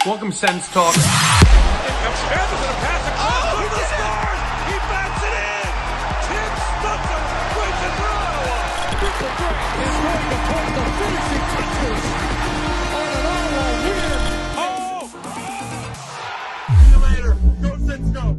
Welcome, SENS Talk. Here comes Anderson, a pass across to the stars. He bats it in. Tim Stutzler wins it for Ottawa. Triple Grant is going to put the finishing touches on an Ottawa win. See you later. Go SENS go.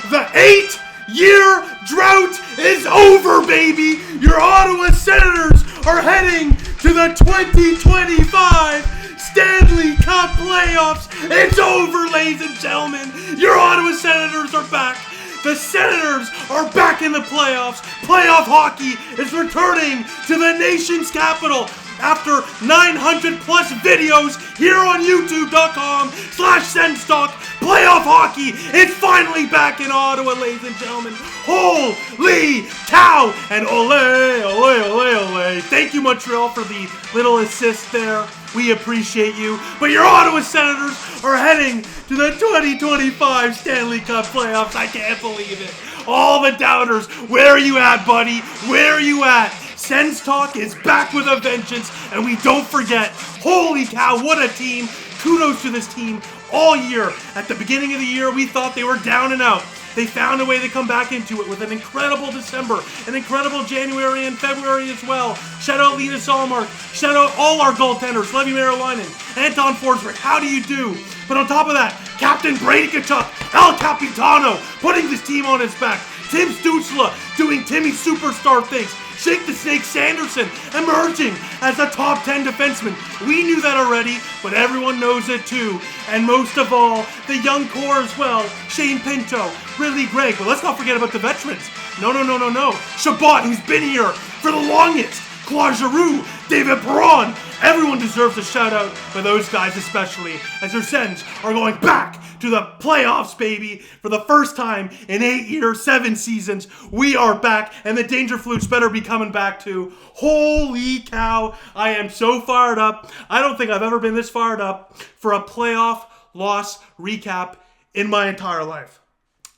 The 8-year drought is over, baby! Your Ottawa Senators are heading to the 2025 Stanley Cup playoffs. It's over, ladies and gentlemen. Your Ottawa Senators are back. The Senators are back in the playoffs. Playoff hockey is returning to the nation's capital after 900 plus videos here on youtube.com/SensTalk. Playoff hockey is finally back in Ottawa, ladies and gentlemen. Holy cow! And ole, ole, ole, ole. Thank you, Montreal, for the little assist there. We appreciate you. But your Ottawa Senators are heading to the 2025 Stanley Cup playoffs. I can't believe it. All the doubters, where are you at, buddy? Where are you at? SENS Talk is back with a vengeance, and we don't forget. Holy cow, what a team. Kudos to this team all year. At the beginning of the year, we thought they were down and out. They found a way to come back into it with an incredible December, an incredible January and February as well. Shout out Linus Ullmark. Shout out all our goaltenders, Levi Marilainen, Anton Forsberg. How do you do? But on top of that, Captain Brady Tkachuk, El Capitano, putting this team on his back. Tim Stützle doing Timmy superstar things. Shake the Snake Sanderson emerging as a top 10 defenseman. We knew that already, but everyone knows it too. And most of all, the young core as well. Shane Pinto, Ridley Gregg. But let's not forget about the veterans. No. Shabbat, who's been here for the longest. Claude Giroux, David Perron. Everyone deserves a shout out, but those guys especially, as their Sens are going back to the playoffs, baby. For the first time in 8 years, 7 seasons, we are back, and the Danger Flutes better be coming back too. Holy cow, I am so fired up. I don't think I've ever been this fired up for a playoff loss recap in my entire life.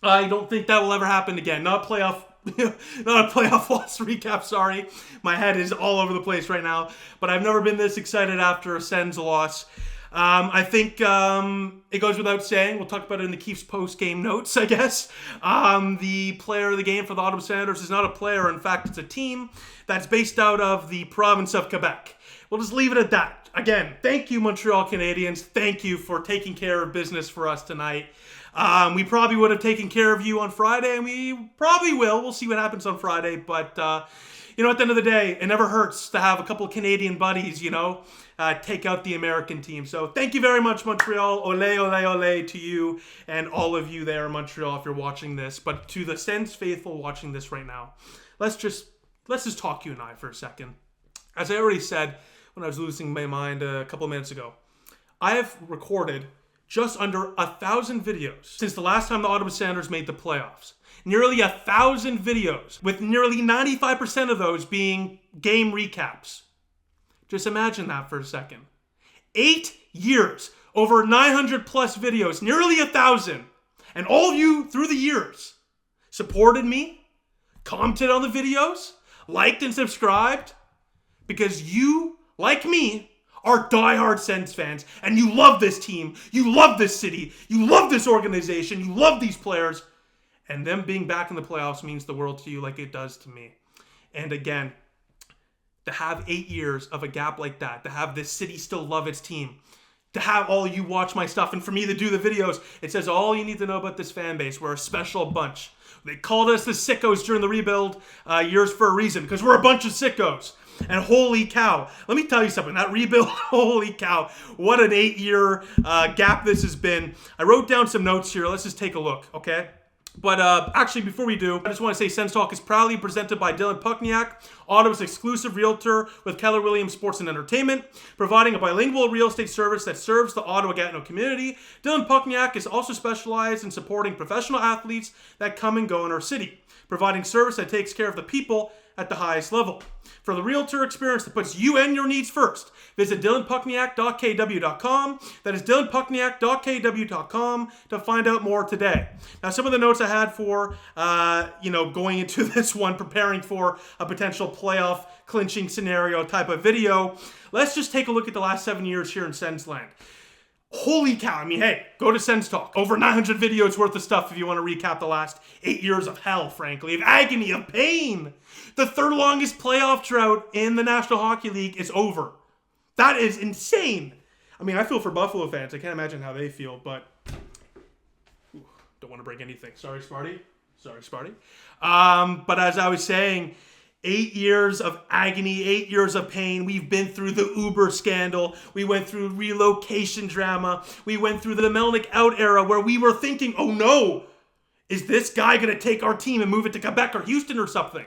I don't think that will ever happen again. Not a playoff loss recap, sorry. My head is all over the place right now. But I've never been this excited after a Sens loss. I think it goes without saying. We'll talk about it in the Keefs post-game notes, I guess. The player of the game for the Ottawa Senators is not a player. In fact, it's a team that's based out of the province of Quebec. We'll just leave it at that. Again, thank you, Montreal Canadiens. Thank you for taking care of business for us tonight. We probably would have taken care of you on Friday, and we probably will. We'll see what happens on Friday. But, at the end of the day, it never hurts to have a couple of Canadian buddies, take out the American team. So thank you very much, Montreal. Ole, ole, ole to you and all of you there in Montreal if you're watching this. But to the Sens faithful watching this right now, let's just talk you and I for a second. As I already said when I was losing my mind a couple of minutes ago, I have recorded just under 1,000 videos since the last time the Ottawa Senators made the playoffs. Nearly 1,000 videos, with nearly 95% of those being game recaps. Just imagine that for a second. 8 years, over 900 plus videos, nearly 1,000. And all of you through the years supported me, commented on the videos, liked and subscribed, because you, like me, are diehard Sens fans, and you love this team, you love this city, you love this organization, you love these players, and them being back in the playoffs means the world to you like it does to me. And again, to have 8 years of a gap like that, to have this city still love its team, to have all of you watch my stuff, and for me to do the videos, it says all you need to know about this fan base. We're a special bunch. They called us the sickos during the rebuild years for a reason, because we're a bunch of sickos. And holy cow, let me tell you something, that rebuild, holy cow, what an 8-year gap this has been. I wrote down some notes here. Let's just take a look, okay? But actually, before we do, I just want to say SENS Talk is proudly presented by Dylan Puckniak, Ottawa's exclusive realtor with Keller Williams Sports and Entertainment, providing a bilingual real estate service that serves the Ottawa-Gatineau community. Dylan Puckniak is also specialized in supporting professional athletes that come and go in our city, providing service that takes care of the people at the highest level. For the realtor experience that puts you and your needs first, visit dylanpuckniak.kw.com. That is dylanpuckniak.kw.com to find out more today. Now, some of the notes I had for, going into this one, preparing for a potential playoff clinching scenario type of video. Let's just take a look at the last 7 years here in SENS land. Holy cow. I mean, hey, go to SENS Talk. Over 900 videos worth of stuff if you want to recap the last 8 years of hell, frankly, of agony, of pain. The third longest playoff drought in the National Hockey League is over. That is insane. I mean, I feel for Buffalo fans. I can't imagine how they feel, but don't want to break anything. Sorry, Sparty. But as I was saying, 8 years of agony, 8 years of pain. We've been through the Uber scandal. We went through relocation drama. We went through the Melnick out era where we were thinking, oh no, is this guy going to take our team and move it to Quebec or Houston or something?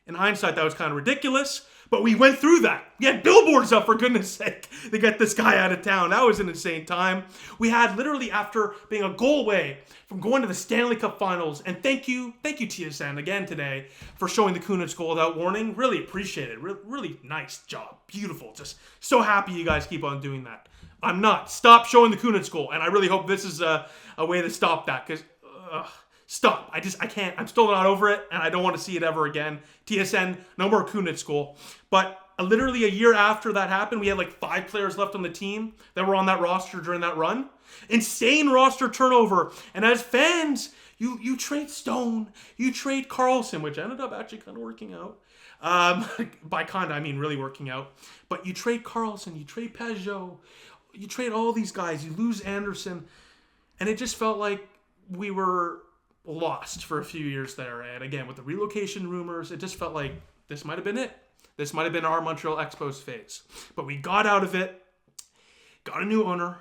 In hindsight, that was kind of ridiculous, but we went through that. We had billboards up, for goodness sake, to get this guy out of town. That was an insane time. We had literally, after being a goal away from going to the Stanley Cup Finals, and thank you TSN again today for showing the Kunitz goal without warning. Really appreciate it. Really nice job. Beautiful. Just so happy you guys keep on doing that. I'm not. Stop showing the Kunitz goal, and I really hope this is a way to stop that, because stop. I can't. I'm still not over it, and I don't want to see it ever again. TSN, no more Kunitz goal. But literally a year after that happened, we had like 5 players left on the team that were on that roster during that run. Insane roster turnover. And as fans, you trade Stone, you trade Carlson, which ended up actually kind of working out. By kind of, I mean really working out. But you trade Carlson, you trade Peugeot, you trade all these guys, you lose Anderson. And it just felt like we were lost for a few years there. And again, with the relocation rumors, it just felt like this might have been it. This might have been our Montreal Expos phase. But we got out of it, got a new owner,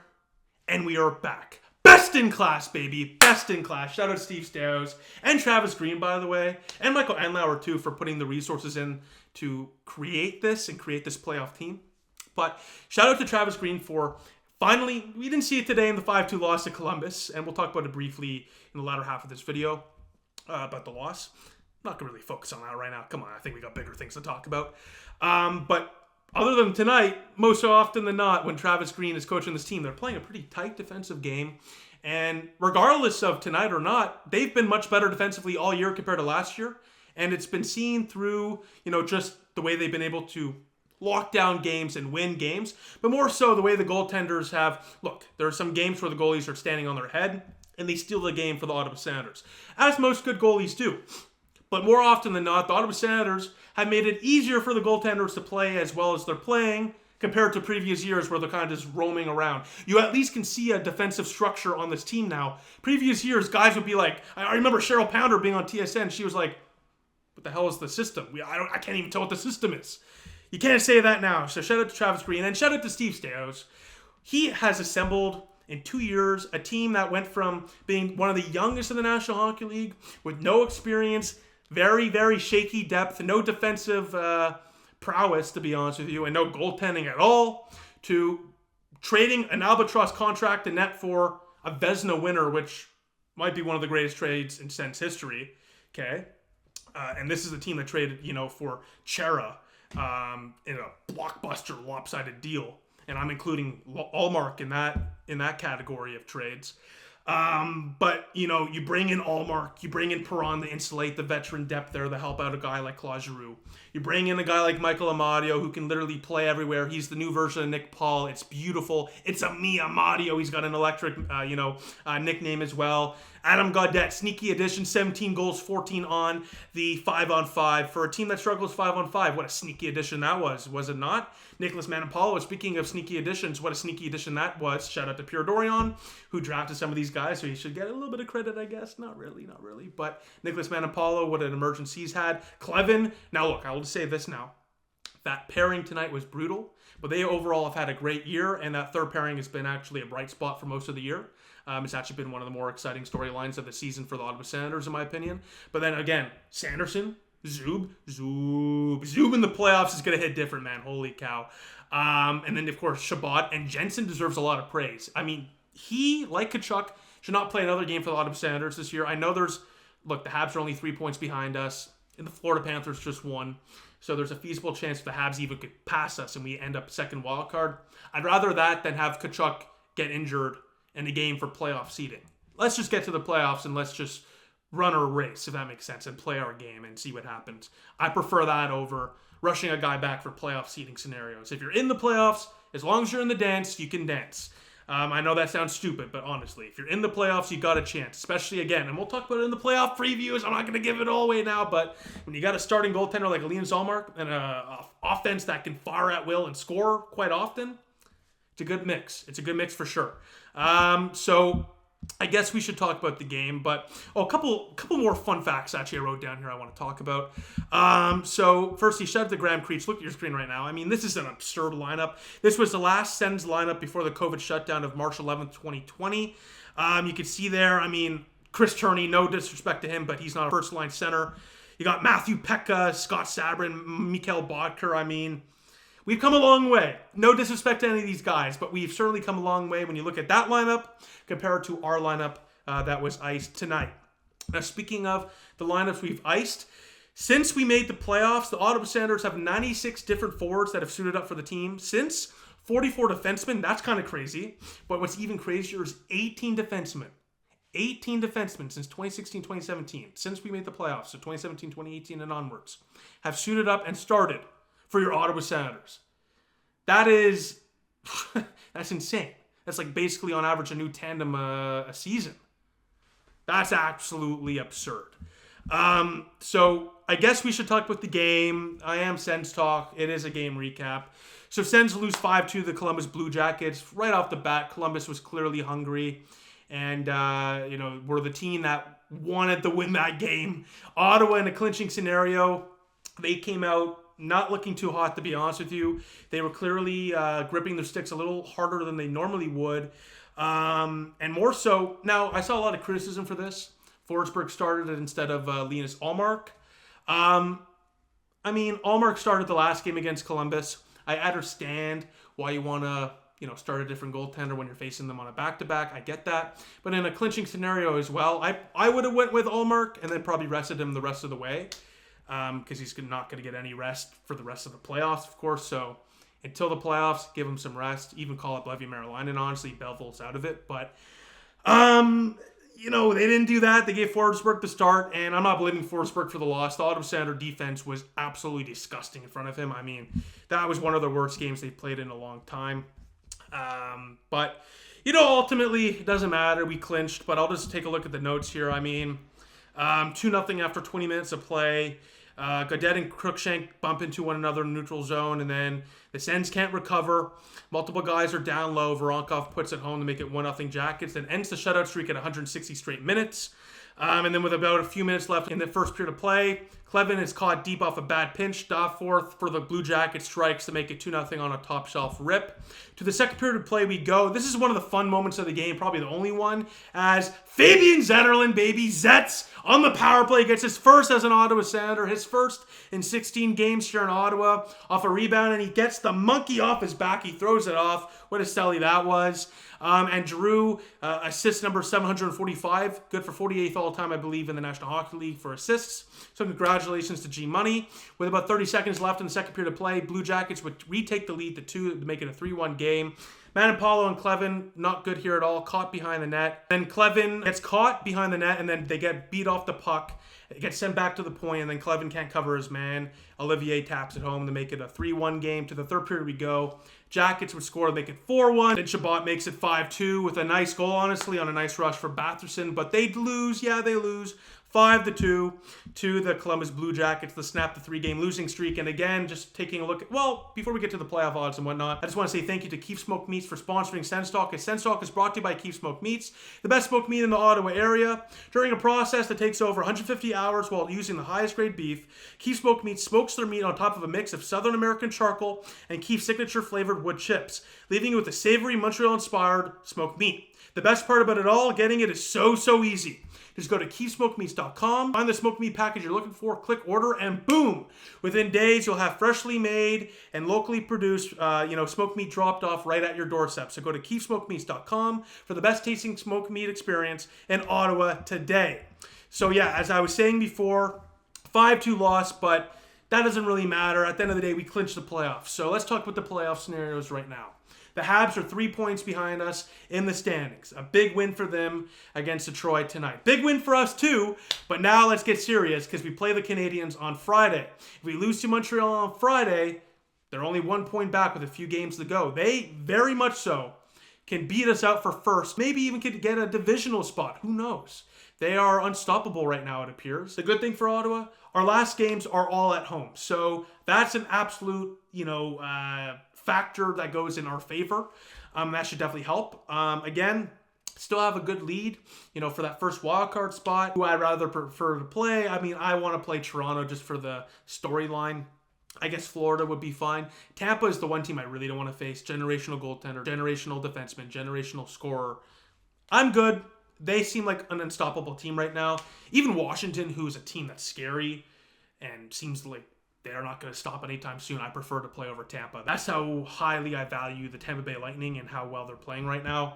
and we are back. Best in class, baby. Best in class. Shout out to Steve Stajos and Travis Green, by the way, and Michael Enlauer, too, for putting the resources in to create this playoff team. But shout out to Travis Green for finally, we didn't see it today in the 5-2 loss to Columbus, and we'll talk about it briefly in the latter half of this video about the loss. I'm not going to really focus on that right now. Come on, I think we got bigger things to talk about. But other than tonight, most often than not, when Travis Green is coaching this team, they're playing a pretty tight defensive game. And regardless of tonight or not, they've been much better defensively all year compared to last year. And it's been seen through, just the way they've been able to lock down games and win games. But more so the way the goaltenders have, look, there are some games where the goalies are standing on their head and they steal the game for the Ottawa Senators, as most good goalies do. But more often than not, the Ottawa Senators have made it easier for the goaltenders to play as well as they're playing compared to previous years where they're kind of just roaming around. You at least can see a defensive structure on this team now. Previous years, guys would be like, I remember Cheryl Pounder being on TSN. She was like, what the hell is the system? I can't even tell what the system is. You can't say that now. So shout out to Travis Green and shout out to Steve Stajos. He has assembled in 2 years a team that went from being one of the youngest in the National Hockey League with no experience, very, very shaky depth, no defensive prowess, to be honest with you, and no goaltending at all, to trading an albatross contract to net for a Vezina winner, which might be one of the greatest trades in SENS history. Okay, and this is a team that traded, for Chera in a blockbuster lopsided deal, and I'm including Allmark in that category of trades. But, you bring in Allmark, you bring in Perron to insulate the veteran depth there to help out a guy like Claude Giroux. You bring in a guy like Michael Amadio who can literally play everywhere. He's the new version of Nick Paul. It's beautiful. It's a me Amadio. He's got an electric, nickname as well. Adam Gaudette, sneaky addition, 17 goals, 14 on the 5-on-5. For a team that struggles 5-on-5, what a sneaky addition that was it not? Nicholas Manapalo, speaking of sneaky additions, what a sneaky addition that was. Shout out to Pierre Dorion, who drafted some of these guys, so he should get a little bit of credit, I guess. Not really. But Nicholas Manapalo, what an emergence he's had. Clevin, now look, I will just say this now. That pairing tonight was brutal, but they overall have had a great year, and that third pairing has been actually a bright spot for most of the year. It's actually been one of the more exciting storylines of the season for the Ottawa Senators, in my opinion. But then again, Sanderson, Zub in the playoffs is going to hit different, man. Holy cow. And then, of course, Shabbat and Jensen deserves a lot of praise. I mean, he, like Tkachuk, should not play another game for the Ottawa Senators this year. I know the Habs are only 3 points behind us. and the Florida Panthers just won. So there's a feasible chance the Habs even could pass us and we end up second wild card. I'd rather that than have Tkachuk get injured in a game for playoff seeding. Let's just get to the playoffs and let's just run our race, if that makes sense, and play our game and see what happens. I prefer that over rushing a guy back for playoff seeding scenarios. If you're in the playoffs, as long as you're in the dance, you can dance. I know that sounds stupid, but honestly, if you're in the playoffs, you got a chance. Especially, again, and we'll talk about it in the playoff previews. I'm not going to give it all away now, but when you got a starting goaltender like Linus Ullmark and an offense that can fire at will and score quite often, it's a good mix. It's a good mix for sure. So I guess we should talk about the game, but a couple more fun facts actually I wrote down here I want to talk about. So first, he shoved the Graham Creech. Look at your screen right now. I mean, this is an absurd lineup. This was the last SENS lineup before the COVID shutdown of March 11th, 2020. You can see there, I mean, Chris Turney, no disrespect to him, but he's not a first-line center. You got Matthew Pekka, Scott Sabrin, Mikhail Bodker. I mean, we've come a long way. No disrespect to any of these guys, but we've certainly come a long way when you look at that lineup compared to our lineup that was iced tonight. Now, speaking of the lineups we've iced, since we made the playoffs, the Ottawa Senators have 96 different forwards that have suited up for the team. Since 44 defensemen, that's kind of crazy. But what's even crazier is 18 defensemen. 18 defensemen since 2016-2017, since we made the playoffs, so 2017-2018 and onwards, have suited up and started for your Ottawa Senators. That is, that's insane. That's like basically on average a new tandem a season. That's absolutely absurd. So I guess we should talk about the game. I am Sens talk. It is a game recap. So Sens lose 5-2 to the Columbus Blue Jackets. Right off the bat, Columbus was clearly hungry. And, we're the team that wanted to win that game. Ottawa in a clinching scenario, they came out not looking too hot, to be honest with you. They were clearly gripping their sticks a little harder than they normally would. And more so, now I saw a lot of criticism for this. Forsberg started it instead of Linus Ullmark. Ullmark started the last game against Columbus. I understand why you want to, start a different goaltender when you're facing them on a back-to-back. I get that. But in a clinching scenario as well, I would have went with Ullmark and then probably rested him the rest of the way. Because he's not going to get any rest for the rest of the playoffs, of course. So until the playoffs, give him some rest. Even call up Levi Marilainen. Honestly, Belleville's out of it. But, they didn't do that. They gave Forsberg the start, and I'm not blaming Forsberg for the loss. The Ottawa Senator defense was absolutely disgusting in front of him. I mean, that was one of the worst games they've played in a long time. But, ultimately, it doesn't matter. We clinched, but I'll just take a look at the notes here. I mean, 2-0 after 20 minutes of play. Gaudette and Cruikshank bump into one another in neutral zone, and then the Sens can't recover. Multiple guys are down low. Voronkov puts it home to make it 1-0 Jackets, then ends the shutout streak at 160 straight minutes. And then with about a few minutes left in the first period of play, Clevin is caught deep off a bad pinch. Daforth for the Blue Jackets strikes to make it 2-0 on a top shelf rip. To the second period of play we go. This is one of the fun moments of the game, probably the only one, as Fabian Zetterlund, baby, Zets on the power play, gets his first as an Ottawa Senator, his first in 16 games here in Ottawa, off a rebound, and he gets the monkey off his back. He throws it off. What a celly that was. And Drew, assist number 745, good for 48th all-time, I believe, in the National Hockey League for assists. So congratulations to G-Money. With about 30 seconds left in the second period of play, Blue Jackets would retake the lead to 2 to make it a 3-1 game. Manapalo and Clevin, not good here at all, caught behind the net. Then Clevin gets caught behind the net, and then they get beat off the puck. It gets sent back to the point, and then Clevin can't cover his man. Olivier taps it home to make it a 3-1 game. To the third period we go. Jackets would score to make it 4-1. Then Chabot makes it 5-2 with a nice goal, honestly, on a nice rush for Batherson. But they lose. Yeah, they lose. 5-2 to the Columbus Blue Jackets to snap the 3-game losing streak. And again, just taking a look at, before we get to the playoff odds and whatnot, I just want to say thank you to Keep Smoked Meats for sponsoring Sens Talk. Sens Talk is brought to you by Keep Smoked Meats, the best smoked meat in the Ottawa area. During a process that takes over 150 hours while using the highest grade beef, Keep Smoked Meats smokes their meat on top of a mix of Southern American charcoal and Keep signature flavored wood chips, leaving you with a savory Montreal-inspired smoked meat. The best part about it all, getting it is so easy. Just go to keepsmokedmeats.com, find the smoked meat package you're looking for, click order, and boom! Within days, you'll have freshly made and locally produced, smoked meat dropped off right at your doorstep. So go to keepsmokedmeats.com for the best tasting smoked meat experience in Ottawa today. So yeah, as I was saying before, 5-2 loss, but that doesn't really matter. At the end of the day, we clinched the playoffs. So let's talk about the playoff scenarios right now. The Habs are 3 points behind us in the standings. A big win for them against Detroit tonight. Big win for us too, but now let's get serious because we play the Canadiens on Friday. If we lose to Montreal on Friday, they're only 1 point back with a few games to go. They very much so can beat us out for first, maybe even could get a divisional spot. Who knows? They are unstoppable right now, it appears. The good thing for Ottawa, our last games are all at home. So that's an absolute, factor that goes in our favor. That should definitely help. Again, still have a good lead, for that first wildcard spot. Who I'd rather prefer to play. I mean, I want to play Toronto just for the storyline. I guess Florida would be fine. Tampa is the one team I really don't want to face. Generational goaltender, generational defenseman, generational scorer. I'm good. They seem like an unstoppable team right now. Even Washington, who's a team that's scary and seems like they're not going to stop anytime soon. I prefer to play over Tampa. That's how highly I value the Tampa Bay Lightning and how well they're playing right now.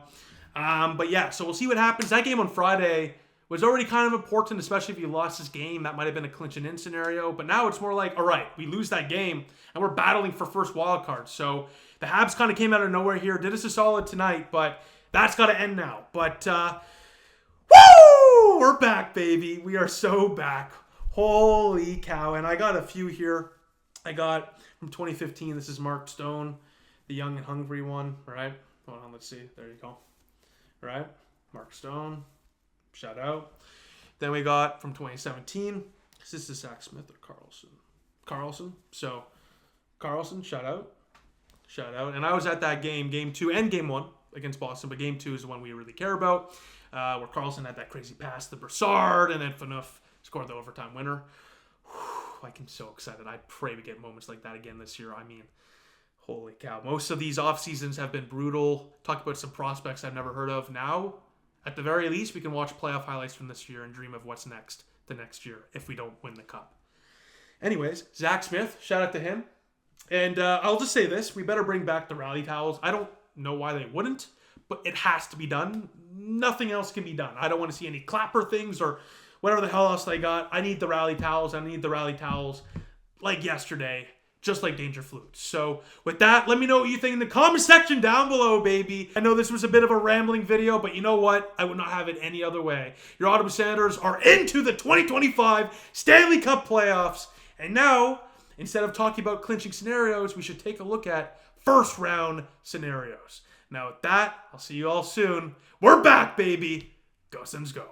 But yeah, so we'll see what happens. That game on Friday was already kind of important, especially if you lost this game. That might have been a clinch and in scenario. But now it's more like, all right, we lose that game, and we're battling for first wild card. So the Habs kind of came out of nowhere here. Did us a solid tonight, but that's got to end now. But, woo! We're back, baby. We are so back. Holy cow. And I got a few here. I got from 2015. This is Mark Stone, the young and hungry one. All right. Hold on. Let's see. There you go. All right. Mark Stone. Shout out. Then we got from 2017. Is this the Zach Smith or Carlson? Carlson. So, Carlson, shout out. Shout out. And I was at that game 2 and game 1 against Boston, but game 2 is the one we really care about, where Carlson had that crazy pass to Brassard, and then Phaneuf scored the overtime winner. Whew, I'm so excited. I pray we get moments like that again this year. I mean, holy cow. Most of these off seasons have been brutal. Talk about some prospects I've never heard of. Now, at the very least, we can watch playoff highlights from this year and dream of what's next the next year if we don't win the cup. Anyways, Zach Smith, shout out to him. And I'll just say this. We better bring back the rally towels. I don't know why they wouldn't, but it has to be done. Nothing else can be done. I don't want to see any clapper things or whatever the hell else they got. I need the rally towels. I need the rally towels like yesterday, just like Danger Flutes. So with that, let me know what you think in the comment section down below, baby. I know this was a bit of a rambling video, but you know what? I would not have it any other way. Your Ottawa Senators are into the 2025 Stanley Cup playoffs. And now, instead of talking about clinching scenarios, we should take a look at first round scenarios. Now with that, I'll see you all soon. We're back, baby. Go Sens go.